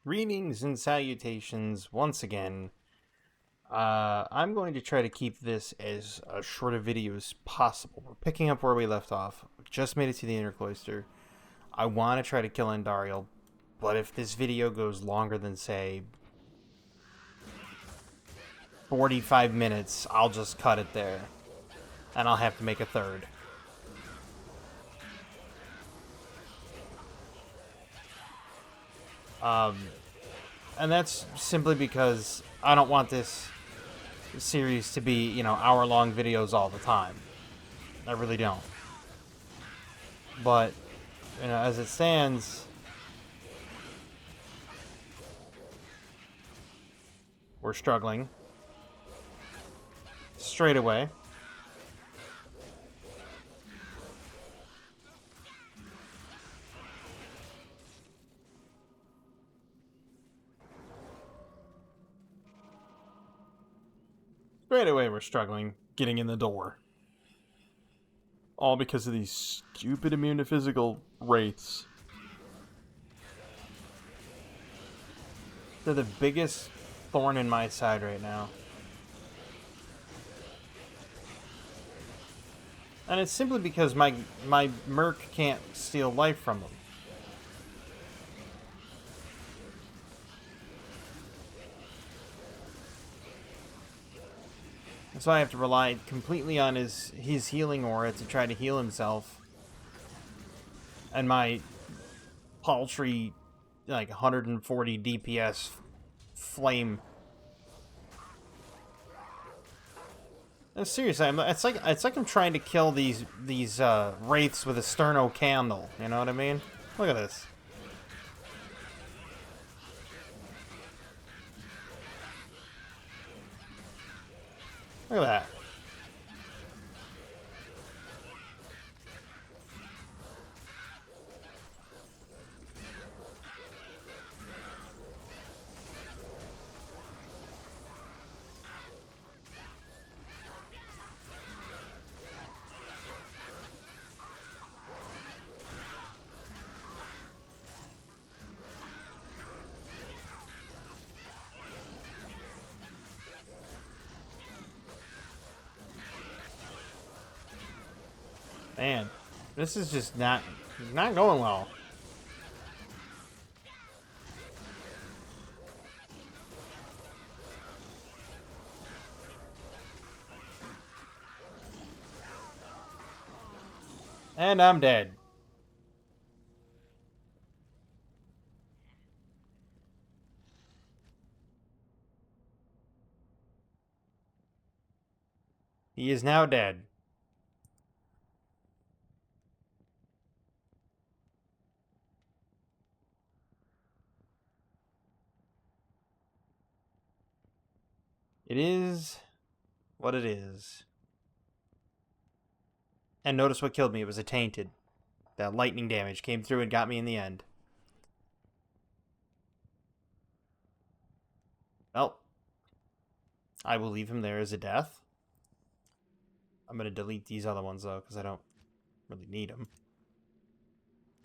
Greetings and salutations once again. I'm going to try to keep this as a short a video as possible. We're picking up where we left off. Just made it to the inner cloister. I want to try to kill Andariel, but if this video goes longer than, say, 45 minutes, I'll just cut it there. And I'll have to make a third. And that's simply because I don't want this series to be, hour-long videos all the time. I really don't. But, as it stands, we're struggling. Straight away. Straight away we're struggling getting in the door. All because of these stupid immune to physical wraiths. They're the biggest thorn in my side right now. And it's simply because my merc can't steal life from them. So I have to rely completely on his healing aura to try to heal himself. And my paltry, 140 DPS flame. No, seriously, it's like I'm trying to kill these wraiths with a sterno candle. You know what I mean? Look at this. Look at that. Man, this is just not going well. And I'm dead. He is now dead. It is what it is. And notice what killed me. It was a tainted. That lightning damage came through and got me in the end. Well, I will leave him there as a death. I'm going to delete these other ones, though, because I don't really need them.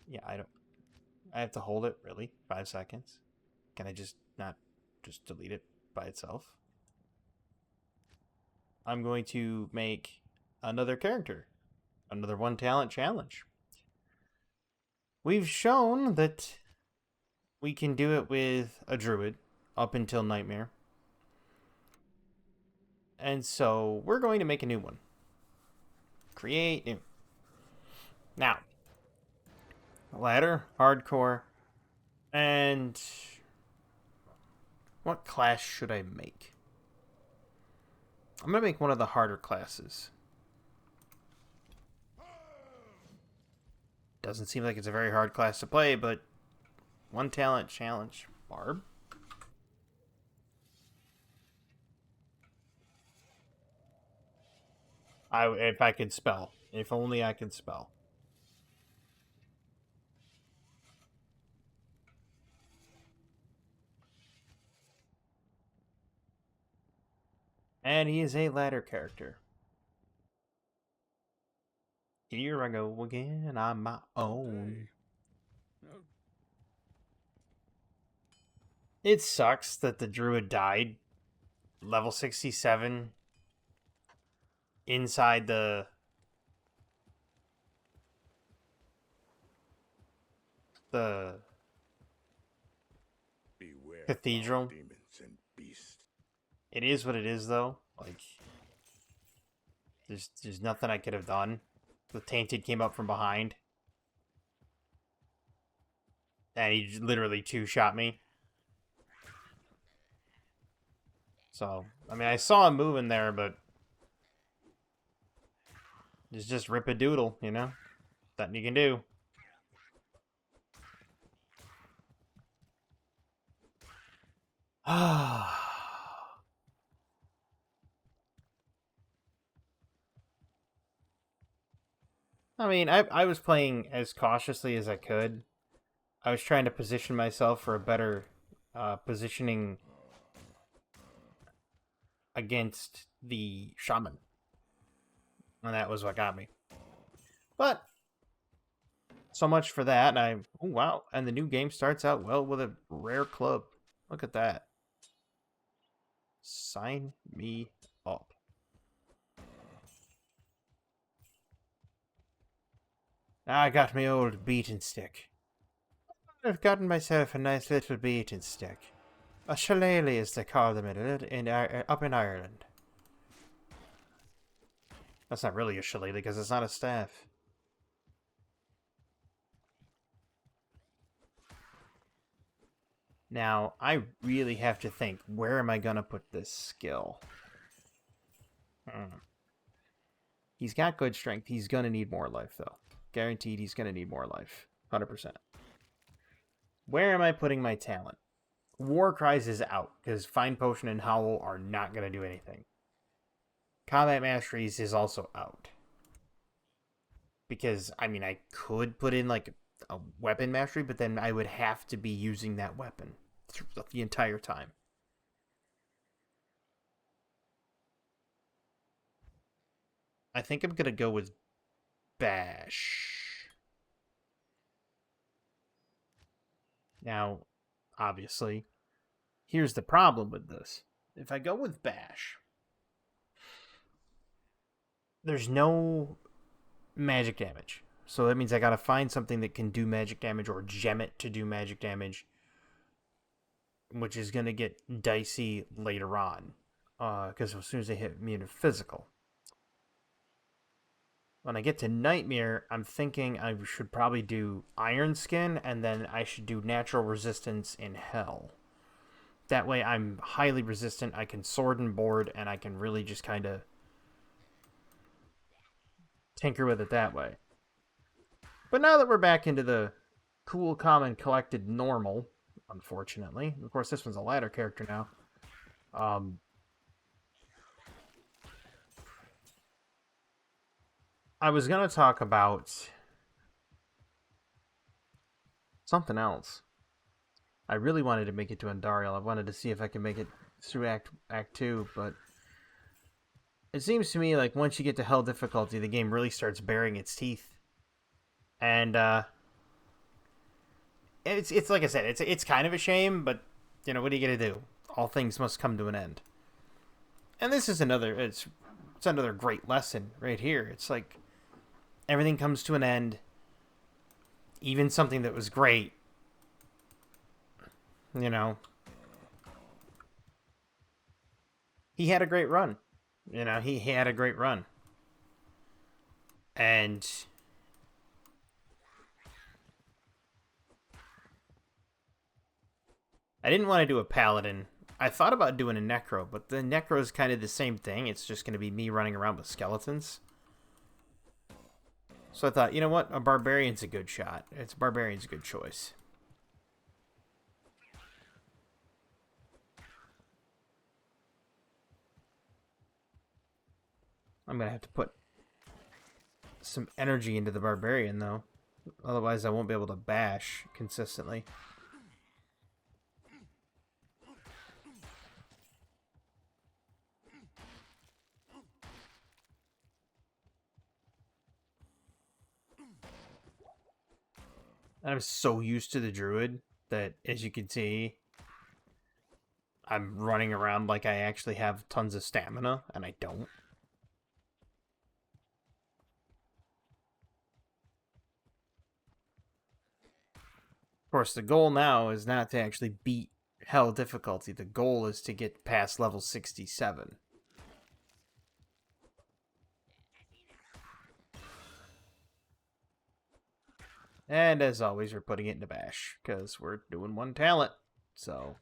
Yeah, I have to hold it, really? 5 seconds? Can I just not just delete it by itself? I'm going to make another character. Another one talent challenge. We've shown that we can do it with a druid up until Nightmare. And so we're going to make a new one. Create new. Now, ladder, hardcore, and what class should I make? I'm going to make one of the harder classes. Doesn't seem like it's a very hard class to play, but one talent challenge. Barb? If I could spell. If only I could spell. And he is a ladder character. Here I go again on my own. It sucks that the druid died level 67 inside the Beware foul cathedral. demons and beasts. It is what it is, though. Like, there's nothing I could have done. The tainted came up from behind, and he literally two-shot me. So, I mean, I saw him moving there, but it's just rip a doodle, you know? Nothing you can do. I mean, I was playing as cautiously as I could. I was trying to position myself for a better positioning against the shaman. And that was what got me. But so much for that. And oh wow. And the new game starts out well with a rare club. Look at that. Sign me up. I got me old beaten stick. I've gotten myself a nice little beaten stick. A shillelagh, as they call them up in Ireland. That's not really a shillelagh because it's not a staff. Now, I really have to think, where am I going to put this skill? He's got good strength. He's going to need more life, though. Guaranteed he's going to need more life. 100%. Where am I putting my talent? War Cries is out, because Find Potion and Howl are not going to do anything. Combat Masteries is also out. Because, I mean, I could put in, like, a weapon mastery, but then I would have to be using that weapon the entire time. I think I'm going to go with Bash. Now, obviously, here's the problem with this. If I go with Bash, there's no magic damage. So that means I gotta find something that can do magic damage or gem it to do magic damage, which is gonna get dicey later on. Because as soon as they hit me in a physical. When I get to Nightmare, I'm thinking I should probably do Iron Skin, and then I should do Natural Resistance in Hell. That way I'm highly resistant, I can sword and board, and I can really just kind of tinker with it that way. But now that we're back into the cool, calm, and collected normal, unfortunately. Of course, this one's a ladder character now. I was going to talk about something else. I really wanted to make it to Andariel. I wanted to see if I could make it through Act 2, but it seems to me like once you get to Hell difficulty, the game really starts baring its teeth. And it's like I said, it's kind of a shame, but you know, what are you gonna do? All things must come to an end. And this is it's another great lesson right here. It's like everything comes to an end. Even something that was great, you know. He had a great run. You know, he had a great run. And I didn't want to do a paladin. I thought about doing a necro, but the necro is kind of the same thing. It's just going to be me running around with skeletons. So I thought, you know what? A barbarian's a good shot. Barbarian's a good choice. I'm going to have to put some energy into the barbarian, though. Otherwise, I won't be able to bash consistently. I'm so used to the druid that, as you can see, I'm running around like I actually have tons of stamina, and I don't. Of course, the goal now is not to actually beat hell difficulty. The goal is to get past level 67. And as always, we're putting it into bash, because we're doing one talent. So...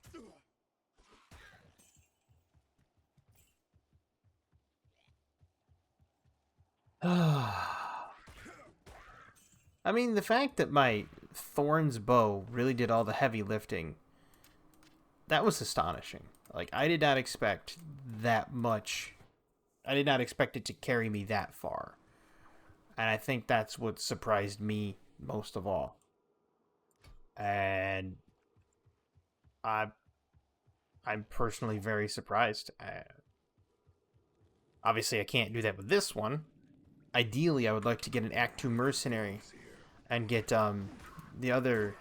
I mean, the fact that my Thorn's bow really did all the heavy lifting, that was astonishing. Like, I did not expect that much. I did not expect it to carry me that far. And I think that's what surprised me most of all. And I'm personally very surprised. Obviously, I can't do that with this one. Ideally, I would like to get an Act 2 mercenary and get the other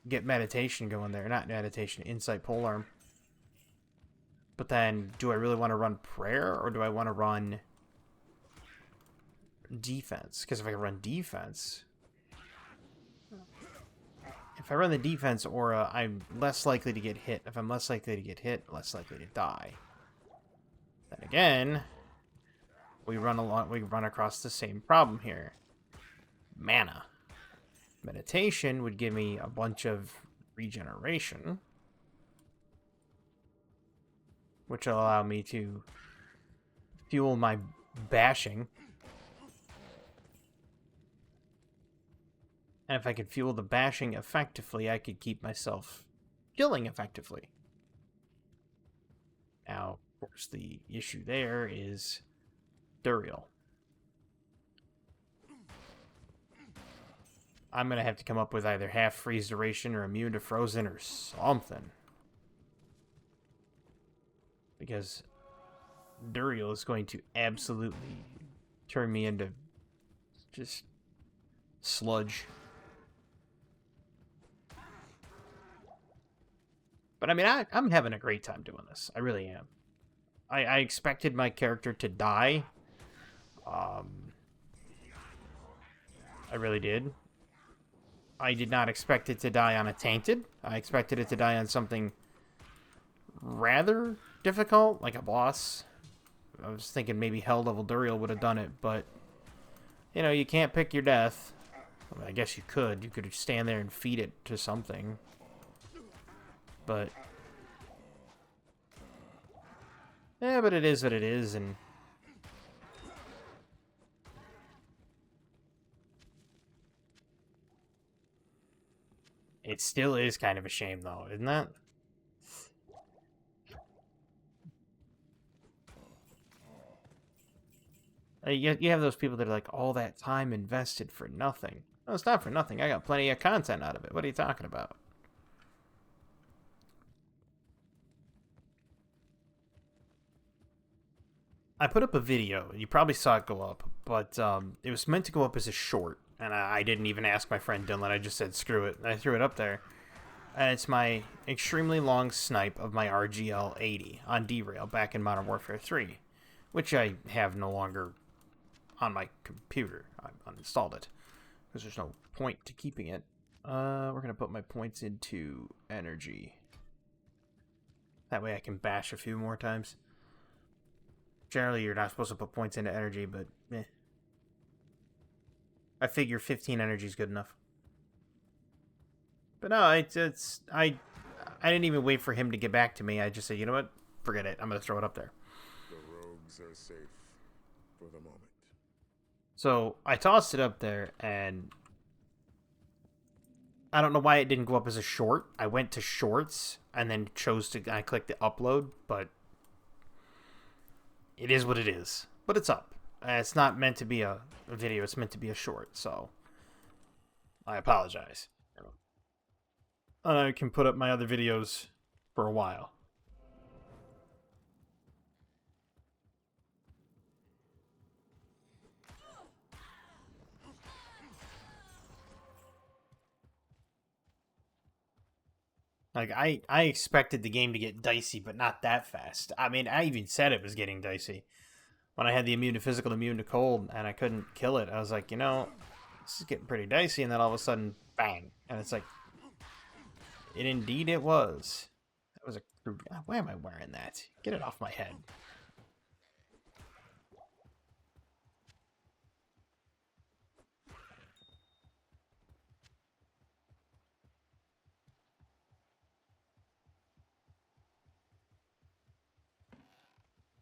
get meditation going there. Not meditation, insight polearm. But then, do I really want to run prayer, or do I want to run defense? Because if I run defense, if I run the defense aura, I'm less likely to get hit. If I'm less likely to get hit, less likely to die. Then again, we run across the same problem here. Mana. Meditation would give me a bunch of regeneration, which will allow me to fuel my bashing. And if I could fuel the bashing effectively, I could keep myself killing effectively. Now, of course, the issue there is Duriel. I'm going to have to come up with either half freeze duration or immune to frozen or something. Because Duriel is going to absolutely turn me into just sludge. But I mean, I'm having a great time doing this. I really am. I expected my character to die. I really did. I did not expect it to die on a tainted. I expected it to die on something rather difficult, like a boss. I was thinking maybe Hell Level Duriel would have done it, but you know, you can't pick your death. I mean, I guess you could. You could stand there and feed it to something. But yeah, but it is what it is, and it still is kind of a shame, though, isn't that? You have those people that are like, all that time invested for nothing. No, it's not for nothing. I got plenty of content out of it. What are you talking about? I put up a video. You probably saw it go up, but it was meant to go up as a short, and I didn't even ask my friend Dylan. I just said, screw it. And I threw it up there. And it's my extremely long snipe of my RGL 80 on derail back in Modern Warfare 3, which I have no longer on my computer. I uninstalled it because there's no point to keeping it. We're going to put my points into energy. That way I can bash a few more times. Generally, you're not supposed to put points into energy, but eh. I figure 15 energy is good enough. But no, I didn't even wait for him to get back to me. I just said, you know what? Forget it. I'm going to throw it up there. The rogues are safe for the moment. So I tossed it up there, and I don't know why it didn't go up as a short. I went to shorts and then I clicked the upload, but it is what it is. But it's up. It's not meant to be a video. It's meant to be a short, so I apologize. I can put up my other videos for a while. Like, I expected the game to get dicey, but not that fast. I mean, I even said it was getting dicey. When I had the immune to physical, immune to cold, and I couldn't kill it, I was like, this is getting pretty dicey, and then all of a sudden, bang. And it's like, it indeed it was. That was a... Why am I wearing that? Get it off my head.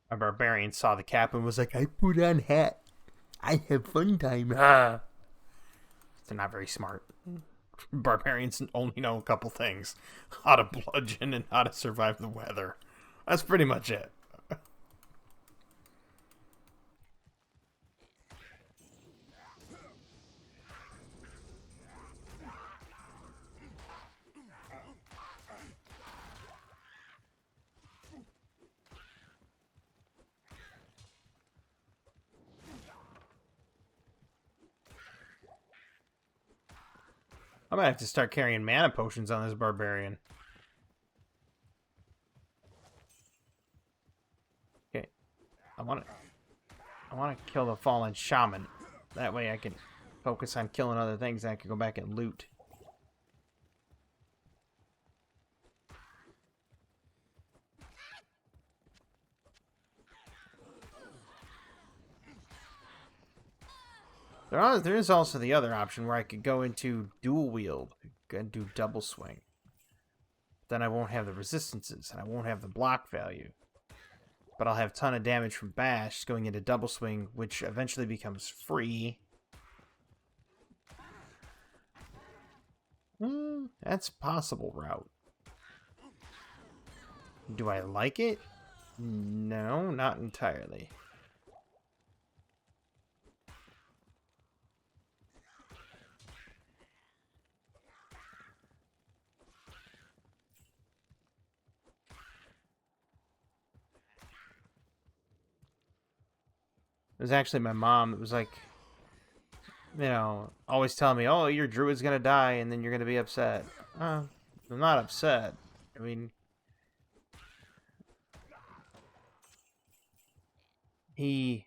A barbarian saw the cap and was like, I put on hat. I have fun time. Ah. They're not very smart. Barbarians only know a couple things. How to bludgeon and how to survive the weather. That's pretty much it. I might have to start carrying mana potions on this barbarian. Okay. I want to kill the fallen shaman. That way I can focus on killing other things and I can go back and loot. There is also the other option where I could go into dual wield and do double swing. Then I won't have the resistances and I won't have the block value. But I'll have a ton of damage from bash going into double swing, which eventually becomes free. That's a possible route. Do I like it? No, not entirely. It was actually my mom that was like, always telling me, oh, your druid's gonna die and then you're gonna be upset. I'm not upset. I mean, he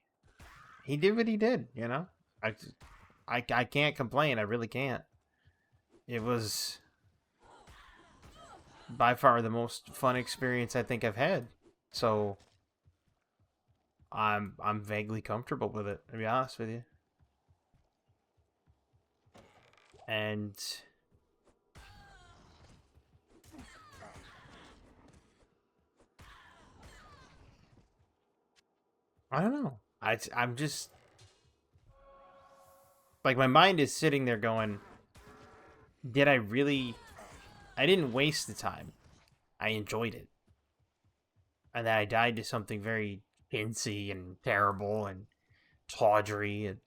did what he did, I can't complain. I really can't. It was by far the most fun experience I think I've had. So I'm vaguely comfortable with it, to be honest with you. And I don't know. I'm just like, my mind is sitting there going, did I really... I didn't waste the time. I enjoyed it. And then I died to something very chintzy and terrible and tawdry, and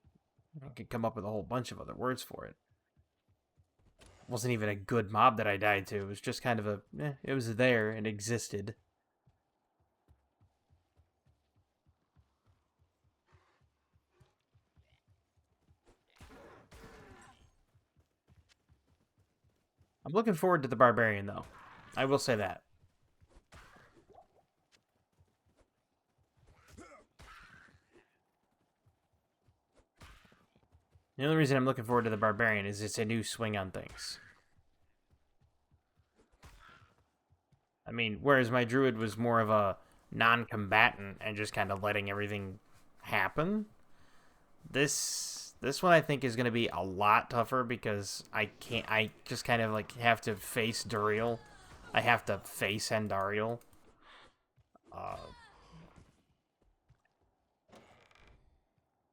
I could come up with a whole bunch of other words for it. It wasn't even a good mob that I died to. It was just kind of it was there and existed. I'm looking forward to the barbarian, though. I will say that. The only reason I'm looking forward to the barbarian is it's a new swing on things. I mean, whereas my druid was more of a non-combatant and just kind of letting everything happen, this one I think is going to be a lot tougher because I just kind of like have to face Duriel. I have to face Andariel.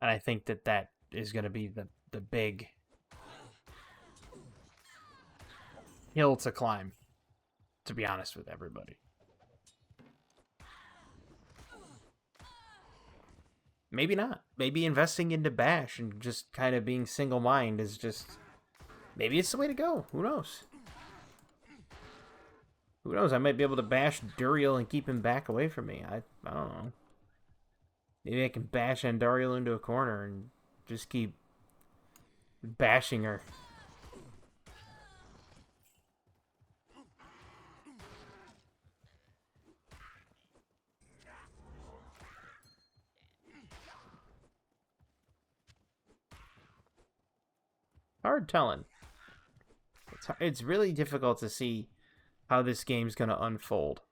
And I think that is going to be the big hill to climb, to be honest with everybody. Maybe not. Maybe investing into Bash and just kind of being single mind is just... Maybe it's the way to go. Who knows? Who knows? I might be able to bash Duriel and keep him back away from me. I don't know. Maybe I can bash Andariel into a corner and just keep bashing her. hard telling. It's really difficult to see how this game's going to unfold.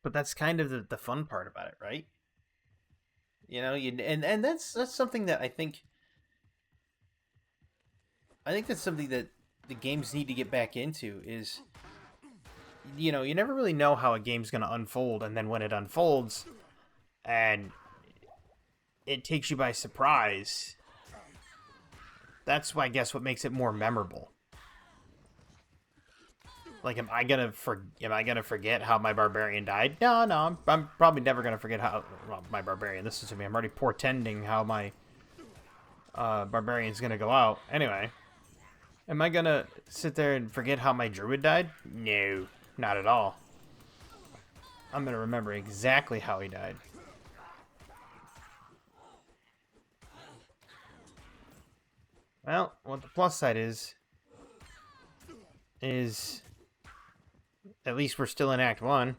But that's kind of the fun part about it, right? You know, and that's something that I think that's something that the games need to get back into is, you know, you never really know how a game's going to unfold, and then when it unfolds and it takes you by surprise, that's why I guess what makes it more memorable. Like, am I gonna forget how my barbarian died? No, I'm probably never gonna forget how my barbarian. This is to me. I'm already portending how my barbarian's gonna go out. Anyway, am I gonna sit there and forget how my druid died? No, not at all. I'm gonna remember exactly how he died. Well, what the plus side is at least we're still in Act 1.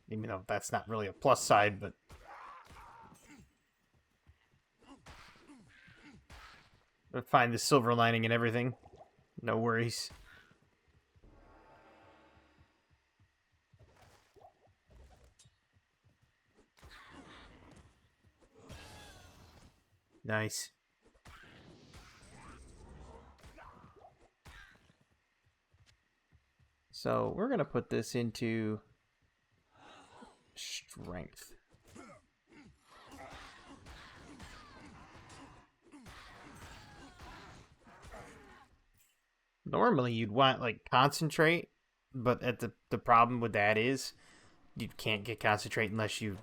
Even though that's not really a plus side, but... I'll find the silver lining and everything. No worries. Nice. So we're going to put this into strength. Normally you'd want like concentrate, but the problem with that is you can't get concentrate unless you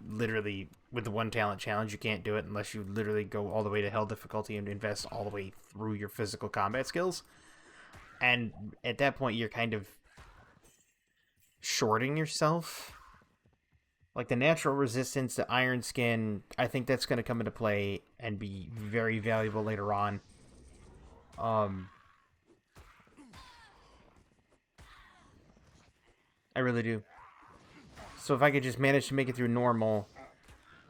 literally, with the one talent challenge, you can't do it unless you literally go all the way to hell difficulty and invest all the way through your physical combat skills. And at that point you're kind of shorting yourself. Like the natural resistance to iron skin, I think that's going to come into play and be very valuable later on. I really do. So if I could just manage to make it through normal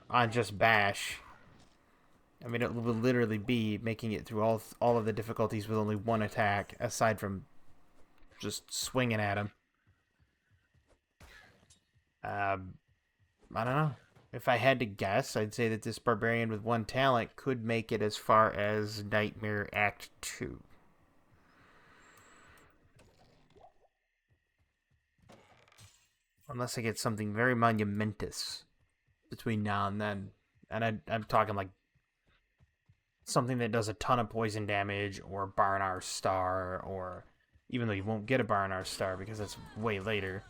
on just bash, I mean, it will literally be making it through all of the difficulties with only one attack, aside from just swinging at him. I don't know. If I had to guess, I'd say that this barbarian with one talent could make it as far as Nightmare Act 2. Unless I get something very monumentous between now and then. And I'm talking like something that does a ton of poison damage, or Barnard Star, or even though you won't get a Barnard Star because that's way later.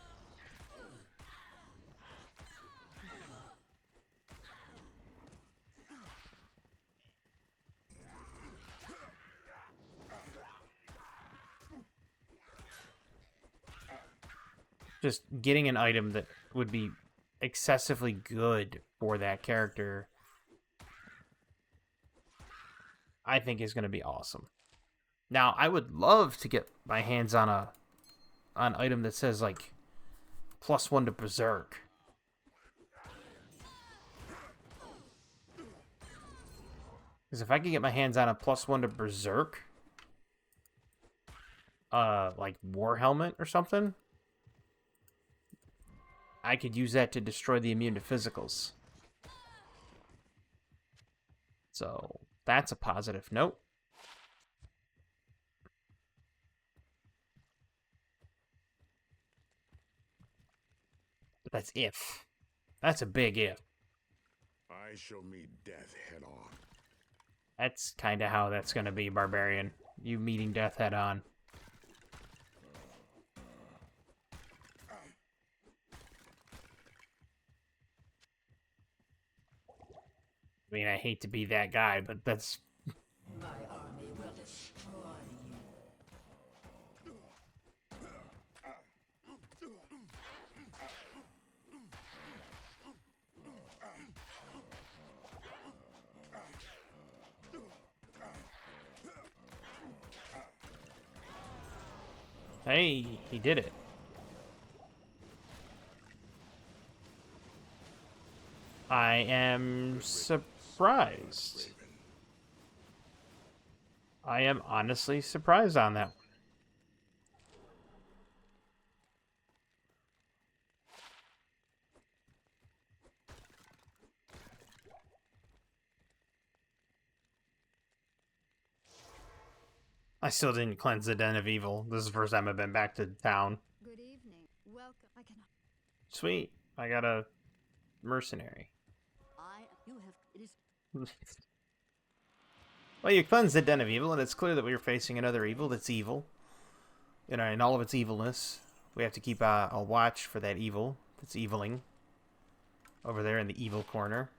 Just getting an item that would be excessively good for that character, I think is going to be awesome. Now, I would love to get my hands on an item that says like +1 to Berserk. Because if I could get my hands on a +1 to Berserk, like War Helmet or something, I could use that to destroy the immune to physicals. So that's a positive note. But that's if. That's a big if. I shall meet death head on. That's kind of how that's going to be, Barbarian. You meeting death head on. I mean, I hate to be that guy, but that's... My army will destroy Hey, he did it. I am surprised. Raven. I am honestly surprised on that one. I still didn't cleanse the Den of Evil. This is the first time I've been back to town. Good evening. Welcome. I cannot. Sweet. I got a mercenary. You have. It is. Well, you cleansed the Den of Evil, and it's clear that we are facing another evil that's evil. You know, in all of its evilness. We have to keep a watch for that evil that's eviling. Over there in the evil corner.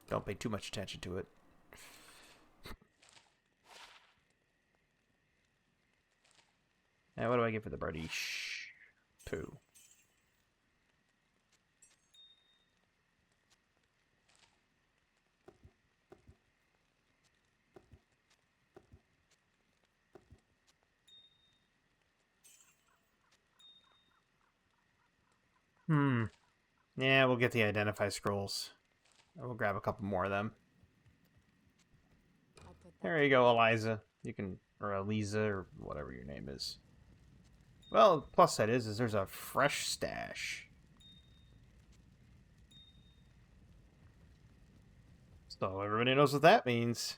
Don't pay too much attention to it. And what do I get for the Bardiche? Poo. Yeah, we'll get the Identify Scrolls. We'll grab a couple more of them. I'll put that. There you go, Eliza. You can, or Eliza, or whatever your name is. Well, plus that is there's a fresh stash. So everybody knows what that means.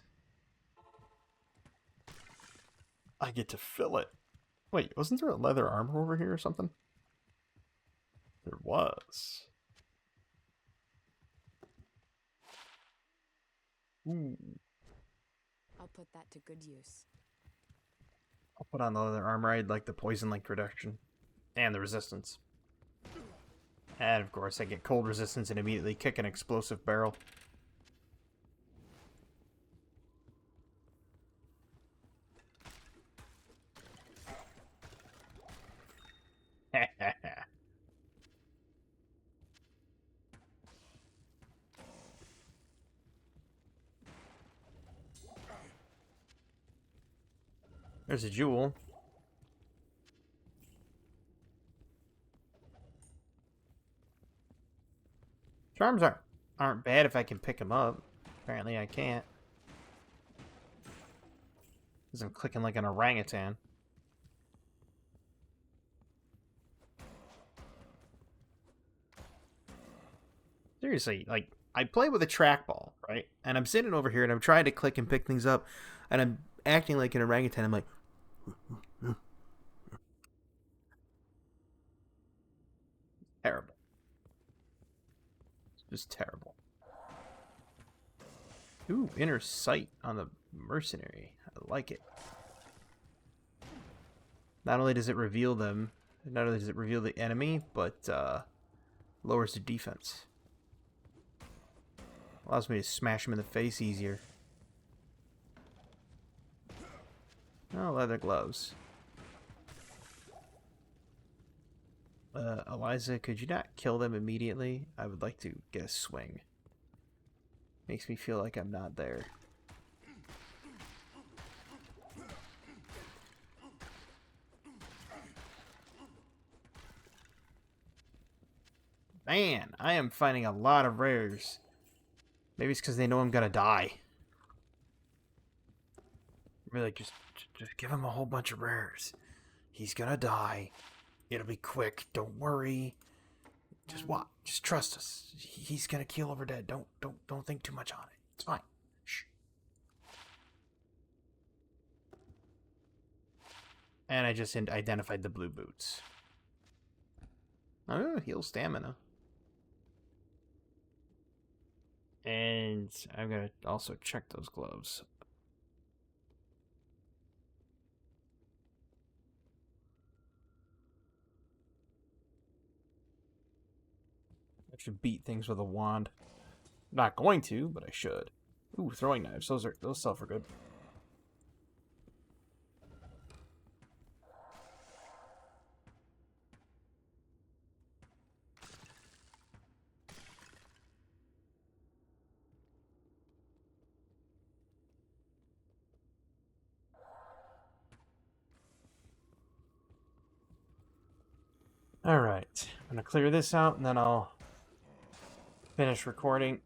I get to fill it. Wait, wasn't there a leather armor over here or something? There was. Ooh. I'll put that to good use. I'll put on the leather armor. I'd like the poison link reduction. And the resistance. And of course I get cold resistance and immediately kick an explosive barrel. There's a jewel. Charms aren't bad if I can pick them up. Apparently I can't. Because I'm clicking like an orangutan. Seriously, like, I play with a trackball, right? And I'm sitting over here and I'm trying to click and pick things up. And I'm acting like an orangutan. I'm like... terrible. It's just terrible. Ooh, inner sight on the mercenary. I like it. Not only does it reveal them, not only does it reveal the enemy, but lowers the defense. Allows me to smash him in the face easier. Oh, leather gloves. Eliza, could you not kill them immediately? I would like to get a swing. Makes me feel like I'm not there. Man, I am finding a lot of rares. Maybe it's because they know I'm gonna die. Really, just give him a whole bunch of rares. He's gonna die. It'll be quick. Don't worry. Just watch. Just trust us. He's gonna keel over dead. Don't think too much on it. It's fine. Shh. And I just identified the blue boots. Oh, heal stamina. And I'm gonna also check those gloves. I should beat things with a wand. Not going to, but I should. Ooh, throwing knives. Those sell for good. Alright. I'm gonna clear this out and then I'll finish recording.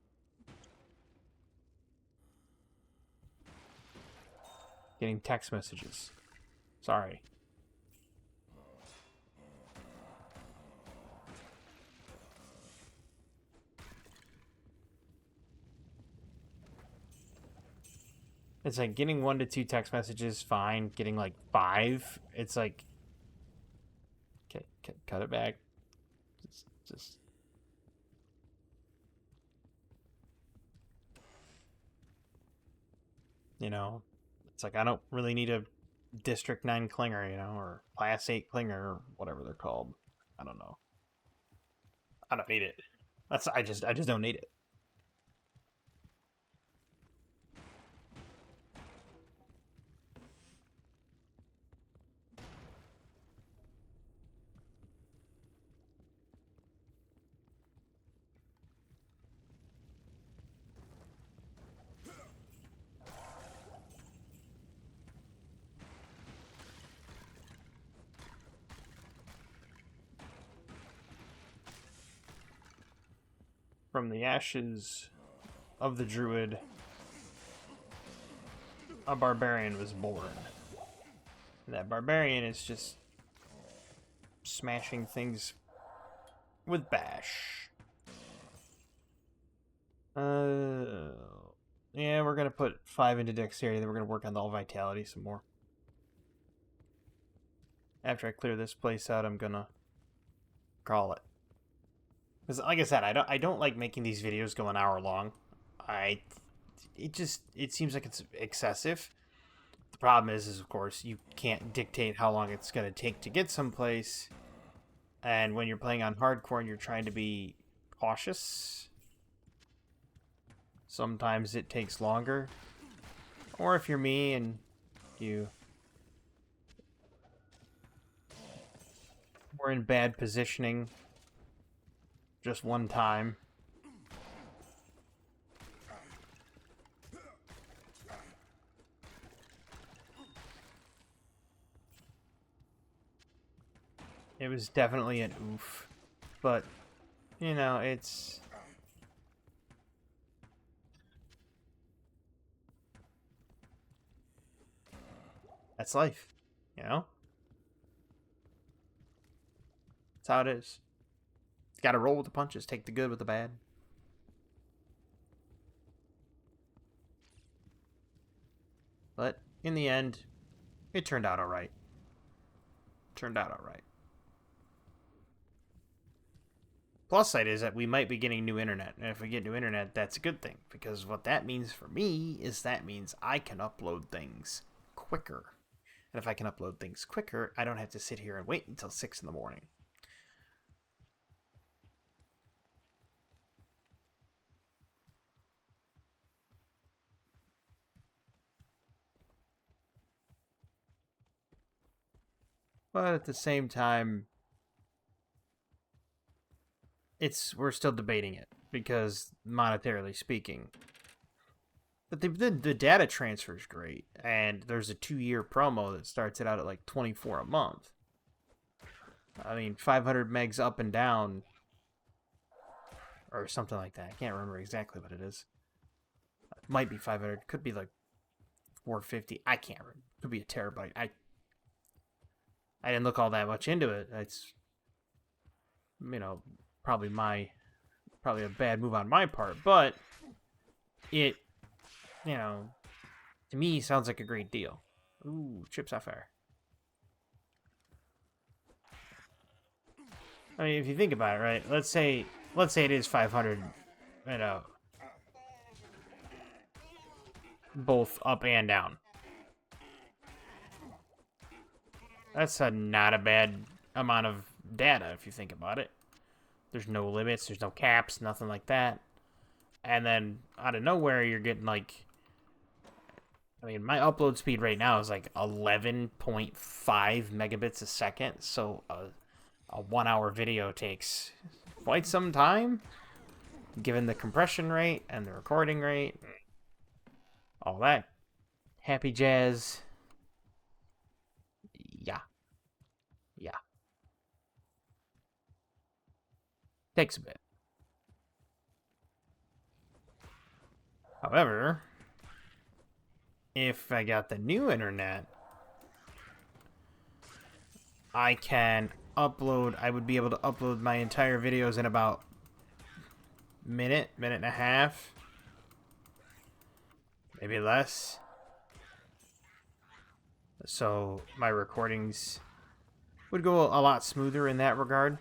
Getting text messages. Sorry. It's like getting 1 to 2 text messages, fine. Getting like 5, it's like, okay, cut it back. Just. You know, it's like I don't really need a District 9 clinger, you know, or Class 8 clinger, or whatever they're called. I don't know. I don't need it. I just don't need it. From the ashes of the druid, a barbarian was born. And that barbarian is just smashing things with bash. Yeah, we're gonna put 5 into dexterity, then we're gonna work on the all vitality some more. After I clear this place out, I'm gonna call it. Because, like I said, I don't like making these videos go an hour long. It seems like it's excessive. The problem is of course you can't dictate how long it's gonna take to get someplace, and when you're playing on hardcore and you're trying to be cautious, sometimes it takes longer. Or if you're me and you were in bad positioning just one time, it was definitely an oof. But, you know, that's life, you know? That's how it is. You gotta roll with the punches, take the good with the bad. But, in the end, it turned out alright. Turned out alright. Plus side is that we might be getting new internet. And if we get new internet, that's a good thing. Because what that means for me is that means I can upload things quicker. And if I can upload things quicker, I don't have to sit here and wait until 6 in the morning. But at the same time, we're still debating it. Because monetarily speaking. But the data transfer is great. And there's a 2-year promo that starts it out at like $24 a month. I mean, 500 megs up and down, or something like that. I can't remember exactly what it is. It might be 500. Could be like 450. I can't remember. Could be a terabyte. I didn't look all that much into it. It's, you know, probably a bad move on my part, but it, you know, to me sounds like a great deal. Ooh, chips off fire. I mean, if you think about it, right? Let's say it is 500, you know, both up and down. That's not a bad amount of data if you think about it. There's no limits, there's no caps, nothing like that. And then out of nowhere, you're getting like, I mean, my upload speed right now is like 11.5 megabits a second. So a 1-hour video takes quite some time, given the compression rate and the recording rate, all that happy jazz. Yeah. Takes a bit. However, if I got the new internet, I can upload. I would be able to upload my entire videos in about minute and a half, maybe less. So my recordings would go a lot smoother in that regard.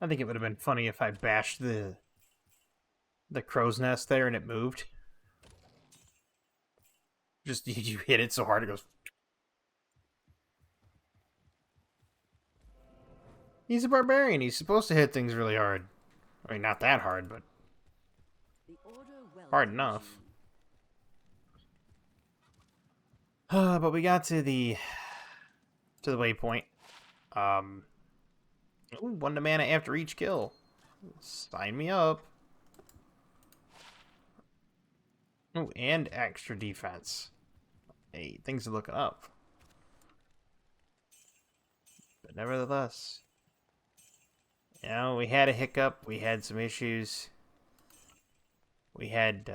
I think it would have been funny if I bashed the crow's nest there and it moved. Just you hit it so hard it goes. He's a barbarian. He's supposed to hit things really hard. I mean, not that hard, but hard enough. But we got to the waypoint. Ooh, 1 mana after each kill. Sign me up. Oh, and extra defense. Hey, things are looking up. But nevertheless, you know, we had a hiccup. We had some issues. We had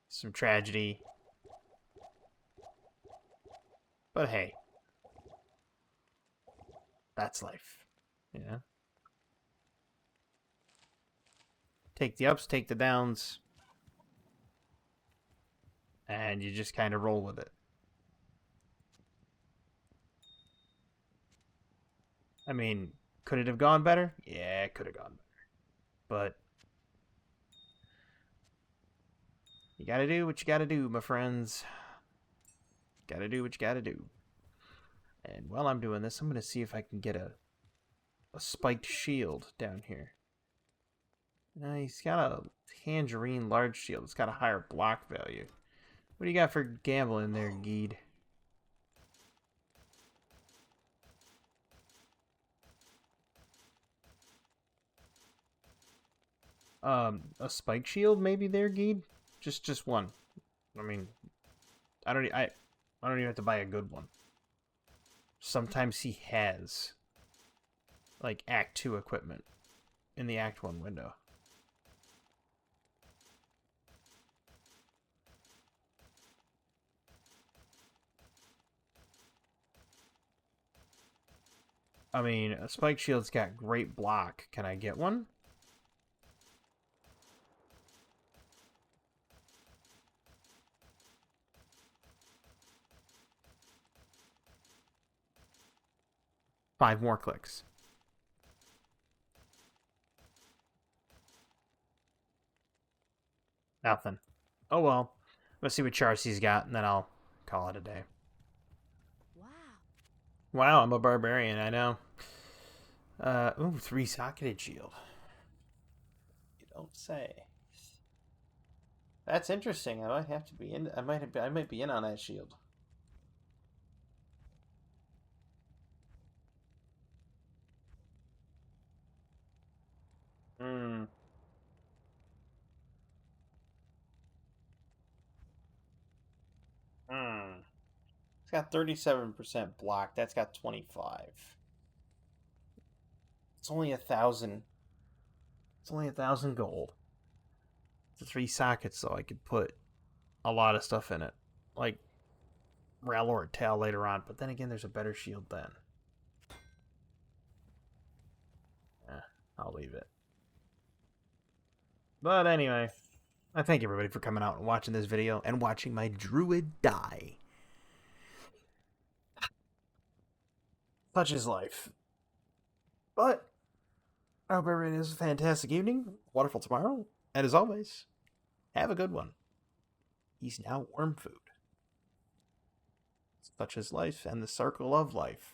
some tragedy. But hey, that's life. Yeah. Take the ups, take the downs, and you just kind of roll with it. I mean, could it have gone better? Yeah, it could have gone better. But you gotta do what you gotta do, my friends. Gotta do what you gotta do. And while I'm doing this, I'm gonna see if I can get a spiked shield down here. He's got a tangerine large shield. It's got a higher block value. What do you got for gambling there, Geed? A spike shield maybe there, Geed? Just one. I mean, I don't even have to buy a good one. Sometimes he has like Act 2 equipment in the Act 1 window. I mean, a spike shield's got great block. Can I get one? Five more clicks. Nothing. Oh well. Let's see what Charcy's got, and then I'll call it a day. Wow. Wow, I'm a barbarian, I know. Ooh, 3-socketed shield. You don't say. That's interesting. I might have to be in. I might be in on that shield. Hmm. Hmm. It's got 37% block. That's got 25. It's only 1,000. It's only 1,000 gold. The 3 sockets, so I could put a lot of stuff in it, like Rel or Tail later on. But then again, there's a better shield then. I'll leave it. But anyway, I thank everybody for coming out and watching this video and watching my druid die. Such is life. But I hope everybody has a fantastic evening, wonderful tomorrow, and as always, have a good one. He's now worm food. Such is life and the circle of life.